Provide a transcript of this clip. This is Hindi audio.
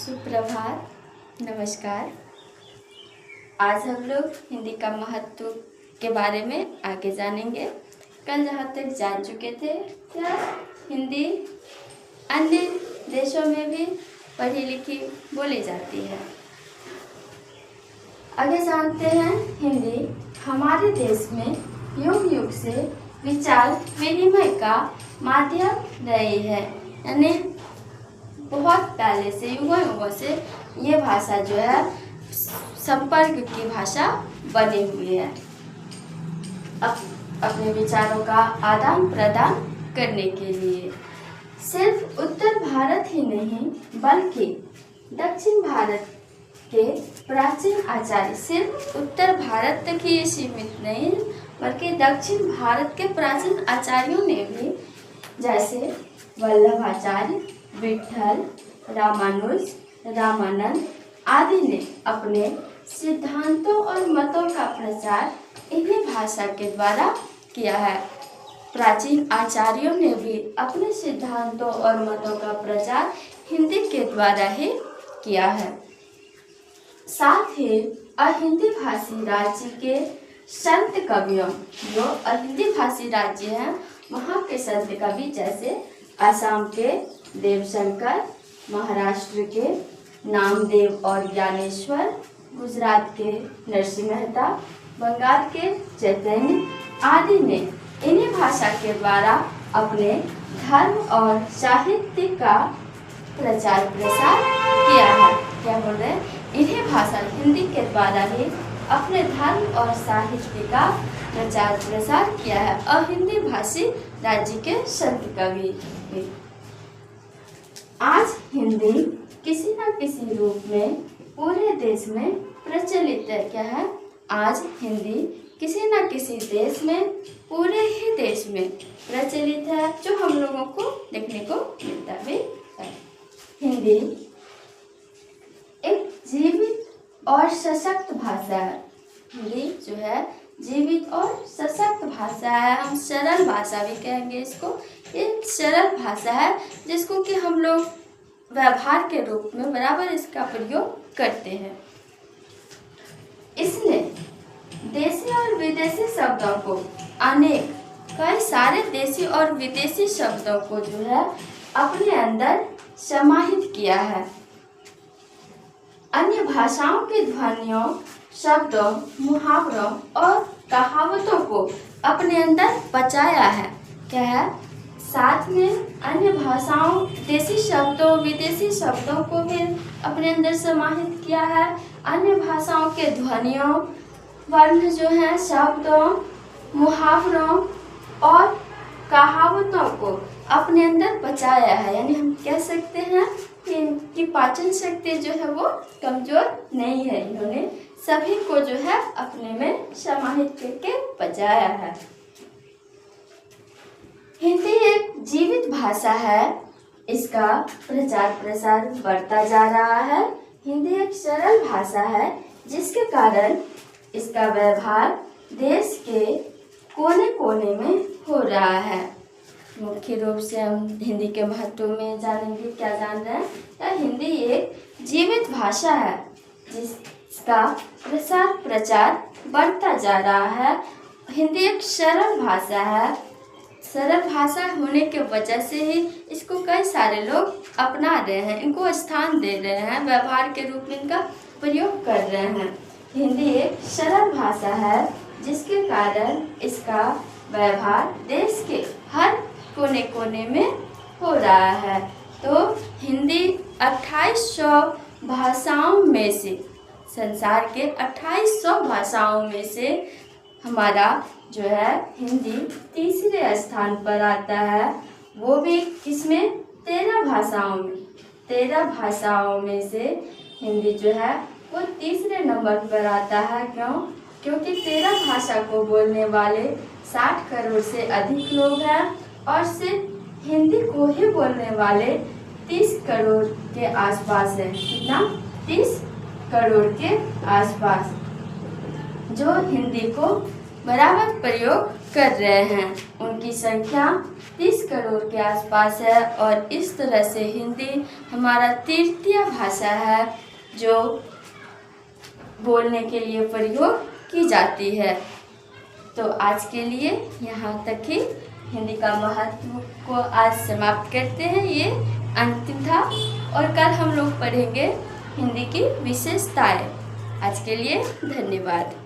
सुप्रभात, नमस्कार। आज हम लोग हिंदी का महत्व के बारे में आगे जानेंगे। कल जहाँ तक जान चुके थे क्या हिंदी अन्य देशों में भी पढ़ी लिखी बोली जाती है। आगे जानते हैं हिंदी हमारे देश में युग युग से विचार विनिमय का माध्यम रही है। यानी बहुत पहले से युगों युगों से ये भाषा जो है संपर्क की भाषा बनी हुई है। अपने विचारों का आदान प्रदान करने के लिए सिर्फ उत्तर भारत ही नहीं बल्कि दक्षिण भारत के प्राचीन आचार्य सिर्फ उत्तर भारत तक ही सीमित नहीं बल्कि दक्षिण भारत के प्राचीन आचार्यों ने भी जैसे वल्लभाचार्य, विट्ठल, रामानुज, रामानंद आदि ने अपने सिद्धांतों और मतों का प्रचार इन्हीं भाषा के द्वारा किया है। प्राचीन आचार्यों ने भी अपने सिद्धांतों और मतों का प्रचार हिंदी के द्वारा ही किया है। साथ ही अहिंदी भाषी राज्य के संत कवियों, जो अहिंदी भाषी राज्य हैं वहाँ के संत कवि जैसे असम के देवशंकर, महाराष्ट्र के नामदेव और ज्ञानेश्वर, गुजरात के नरसिंह मेहता, बंगाल के चैतन्य आदि ने इन्हीं भाषा के द्वारा अपने धर्म और साहित्य का प्रचार प्रसार किया है। क्या बोल रहे हैं? इन्हीं भाषा हिंदी के द्वारा ही अपने धर्म और साहित्य का प्रचार प्रसार किया है अहिंदी भाषी राज्य के संत कवि। आज हिंदी किसी न किसी रूप में पूरे देश में प्रचलित है। क्या है? आज हिंदी किसी न किसी देश में पूरे ही देश में प्रचलित है, जो हम लोगों को देखने को मिलता भी है। हिंदी एक जीवित और सशक्त भाषा है। हिंदी जो है जीवित और सशक्त भाषा है। हम सरल भाषा भी कहेंगे इसको। एक सरल भाषा है जिसको कि हम लोग व्यवहार के रूप में बराबर इसका प्रयोग करते हैं। इसने देशी और विदेशी शब्दों को कई सारे देशी और विदेशी शब्दों को जो है अपने अंदर समाहित किया है। अन्य भाषाओं की ध्वनियों, शब्दों, मुहावरों और कहावतों को अपने अंदर बचाया है। क्या है? साथ में अन्य भाषाओं, देशी शब्दों, विदेशी शब्दों को भी अपने अंदर समाहित किया है। अन्य भाषाओं के ध्वनियों, वर्ण जो है, शब्दों, मुहावरों और कहावतों को अपने अंदर बचाया है। यानी हम कह सकते हैं कि इनकी पाचन शक्ति जो है वो कमजोर नहीं है। इन्होंने सभी को जो है अपने में समाहित करके बचाया है। हिंदी एक जीवित भाषा है। इसका प्रचार प्रसार बढ़ता जा रहा है। हिंदी एक सरल भाषा है जिसके कारण इसका व्यवहार देश के कोने कोने में हो रहा है। मुख्य रूप से हम हिंदी के महत्व में जानेंगे। क्या जान रहे हैं? तो हिंदी एक जीवित भाषा है जिसका प्रसार प्रचार बढ़ता जा रहा है। हिंदी एक सरल भाषा है। सरल भाषा होने के वजह से ही इसको कई सारे लोग अपना रहे हैं, इनको स्थान दे रहे हैं, व्यवहार के रूप में इनका प्रयोग कर रहे हैं। हिंदी एक सरल भाषा है जिसके कारण इसका व्यवहार देश के हर कोने कोने में हो रहा है। तो हिंदी 2800 भाषाओं में से, संसार के 2800 भाषाओं में से हमारा जो है हिंदी तीसरे स्थान पर आता है। वो भी किसमें? 13 भाषाओं में। 13 भाषाओं में से हिंदी जो है वो तीसरे नंबर पर आता है। क्यों? क्योंकि 13 भाषा को बोलने वाले 60 करोड़ से अधिक लोग हैं और सिर्फ हिंदी को ही बोलने वाले 30 करोड़ के आसपास है। कितना? 30 करोड़ के आसपास जो हिंदी को बराबर प्रयोग कर रहे हैं। उनकी संख्या 30 करोड़ के आसपास है और इस तरह से हिंदी हमारा तृतीय भाषा है जो बोलने के लिए प्रयोग की जाती है। तो आज के लिए यहाँ तक ही हिंदी का महत्व को आज समाप्त करते हैं। ये अंतिम था और कल हम लोग पढ़ेंगे हिंदी की विशेषताएं। आज के लिए धन्यवाद।